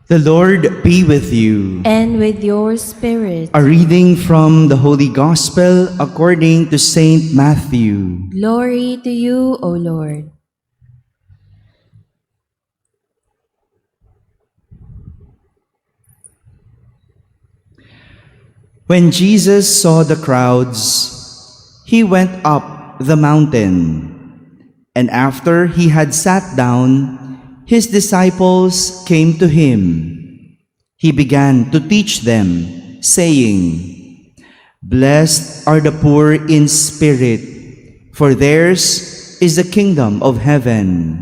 The Lord be with you. And with your spirit. A reading from the Holy Gospel according to Saint Matthew. Glory to you, O Lord. When Jesus saw the crowds, he went up the mountain. And after he had sat down, his disciples came to him. He began to teach them, saying, "Blessed are the poor in spirit, for theirs is the kingdom of heaven.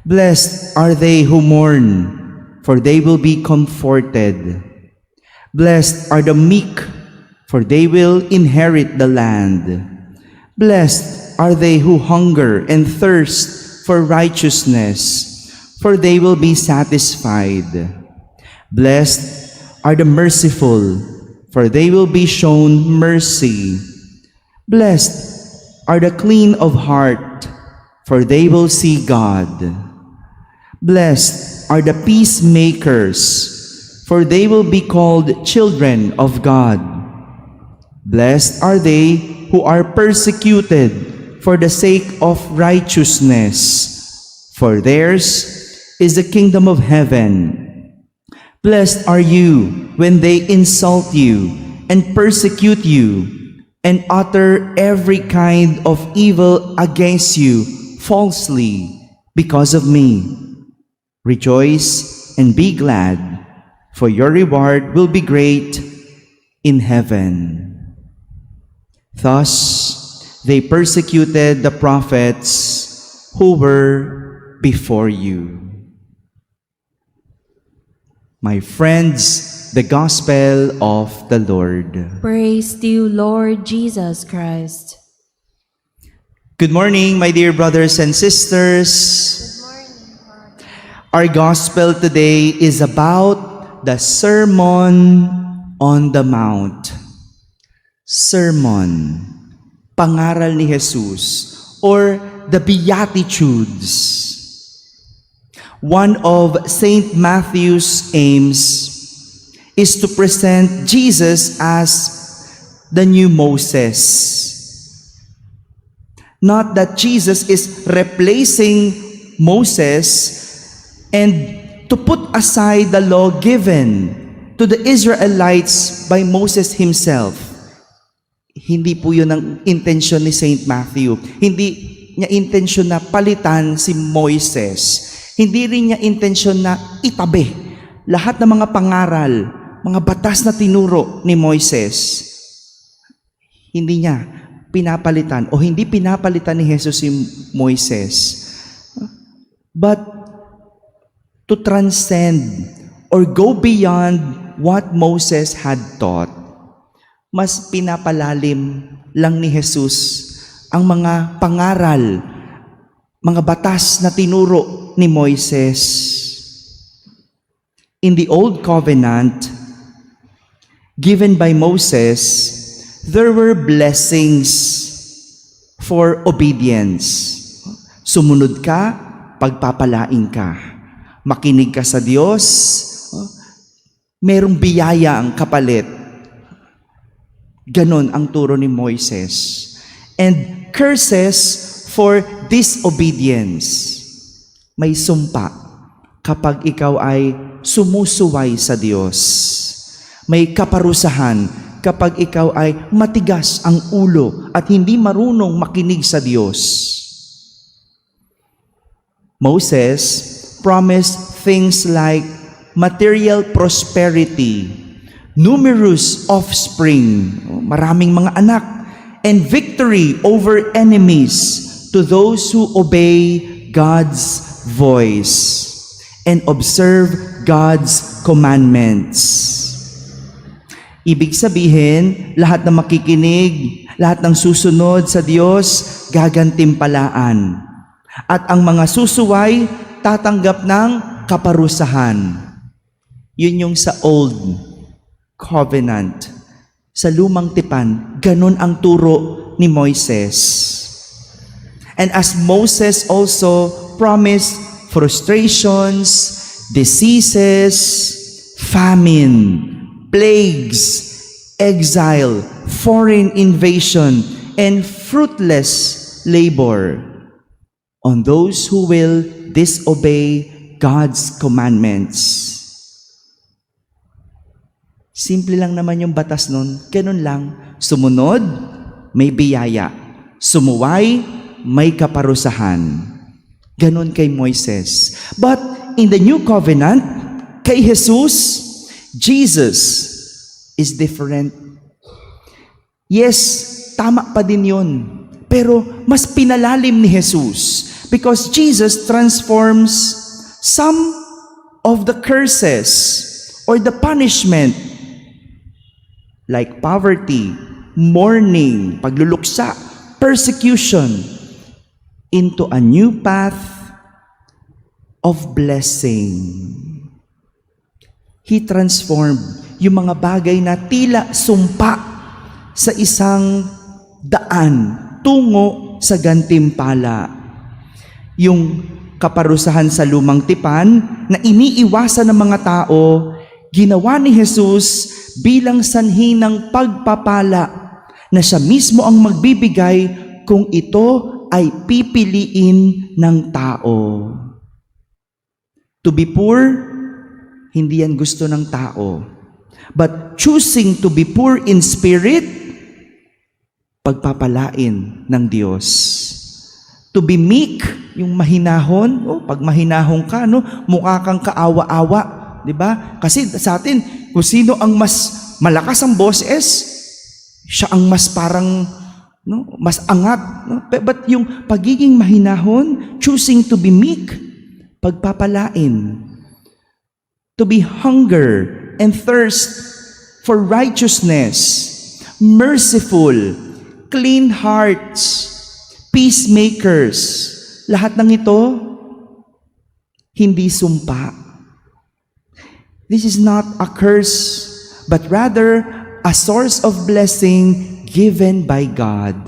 Blessed are they who mourn, for they will be comforted. Blessed are the meek, for they will inherit the land. Blessed are they who hunger and thirst for righteousness, for they will be satisfied. Blessed are the merciful, for they will be shown mercy. Blessed are the clean of heart, for they will see God. Blessed are the peacemakers, for they will be called children of God. Blessed are they who are persecuted for the sake of righteousness, for theirs is the kingdom of heaven. Blessed are you when they insult you and persecute you and utter every kind of evil against you falsely because of me. Rejoice and be glad, for your reward will be great in heaven." Thus, they persecuted the prophets who were before you. My friends, the Gospel of the Lord. Praise to you, Lord Jesus Christ. Good morning, my dear brothers and sisters. Our Gospel today is about the Sermon on the Mount. Sermon, pangaral ni Jesus, or the Beatitudes. One of Saint Matthew's aims is to present Jesus as the new Moses. Not that Jesus is replacing Moses and to put aside the law given to the Israelites by Moses himself. Hindi po yun ang intensyon ni Saint Matthew. Hindi niya intensyon na palitan si Moises. Hindi rin niya intensyon na itabi lahat ng mga pangaral, mga batas na tinuro ni Moises. Hindi niya pinapalitan o hindi pinapalitan ni Jesus si Moises. But to transcend or go beyond what Moses had taught, mas pinapalalim lang ni Jesus ang mga pangaral, mga batas na tinuro ni Moises. In the Old Covenant, given by Moses, there were blessings for obedience. Sumunod ka, pagpapalain ka. Makinig ka sa Diyos, merong biyaya ang kapalit. Ganon ang turo ni Moises. And curses for disobedience. May sumpa kapag ikaw ay sumusuway sa Diyos. May kaparusahan kapag ikaw ay matigas ang ulo at hindi marunong makinig sa Diyos. Moses promised things like material prosperity, numerous offspring, maraming mga anak, and victory over enemies to those who obey God's voice and observe God's commandments. Ibig sabihin, lahat na makikinig, lahat ng susunod sa Diyos, gagantimpalaan. At ang mga susuway, tatanggap ng kaparusahan. Yun yung sa Old Covenant. Sa Lumang Tipan, ganun ang turo ni Moises. And as Moses also promised frustrations diseases, famine, plagues, exile, foreign invasion, and fruitless labor on those who will disobey God's commandments. Simple lang naman yung batas nun. Ganun lang. Sumunod, may biyaya. Sumuway, may kaparusahan. Ganun kay Moises. But in the new covenant, kay Jesus, Jesus is different. Yes, tama pa din yun. Pero mas pinalalim ni Jesus because Jesus transforms some of the curses or the punishment like poverty, mourning, pagluluksa, persecution into a new path of blessing. He transformed yung mga bagay na tila sumpa sa isang daan tungo sa gantimpala. Yung kaparusahan sa lumang tipan na iniiwasan ng mga tao, ginawa ni Jesus bilang sanhi ng pagpapala na siya mismo ang magbibigay kung ito ay pipiliin ng tao. To be poor, hindi yan gusto ng tao. But choosing to be poor in spirit, pagpapalain ng Diyos. To be meek, yung mahinahon, pag mahinahon ka, mukha kang kaawa-awa, di ba? Kasi sa atin, kung sino ang mas malakas ang boses, siya ang mas parang, mas angat. But yung pagiging mahinahon, choosing to be meek, pagpapalain. To be hunger and thirst for righteousness, merciful, clean hearts, peacemakers. Lahat ng ito, hindi sumpa. This is not a curse, but rather a source of blessing given by God.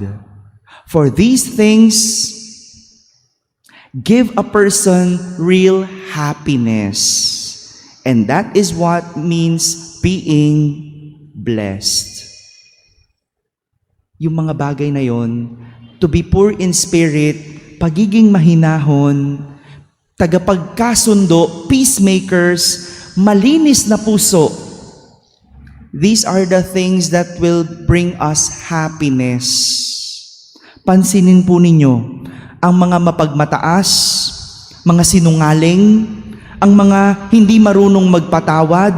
For these things give a person real happiness. And that is what means being blessed. Yung mga bagay na yon, to be poor in spirit, pagiging mahinahon, tagapagkasundo, peacemakers, malinis na puso. These are the things that will bring us happiness. Pansinin po ninyo, ang mga mapagmataas, mga sinungaling, ang mga hindi marunong magpatawad,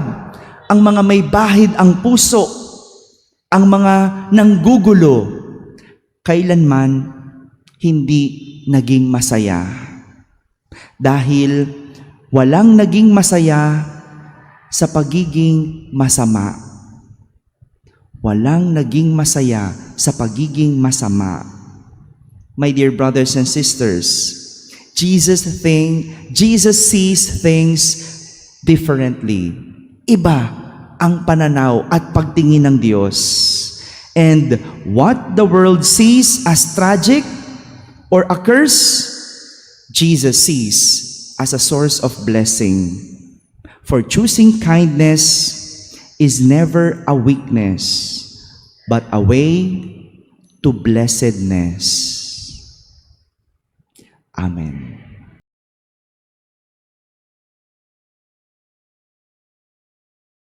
ang mga may bahid ang puso, ang mga nanggugulo, kailanman hindi naging masaya. Dahil walang naging masaya sa pagiging masama. Walang naging masaya sa pagiging masama. My dear brothers and sisters, Jesus sees things differently. Iba ang pananaw at pagtingin ng Diyos. And what the world sees as tragic or a curse, Jesus sees as a source of blessing. For choosing kindness is never a weakness, but a way to blessedness. Amen.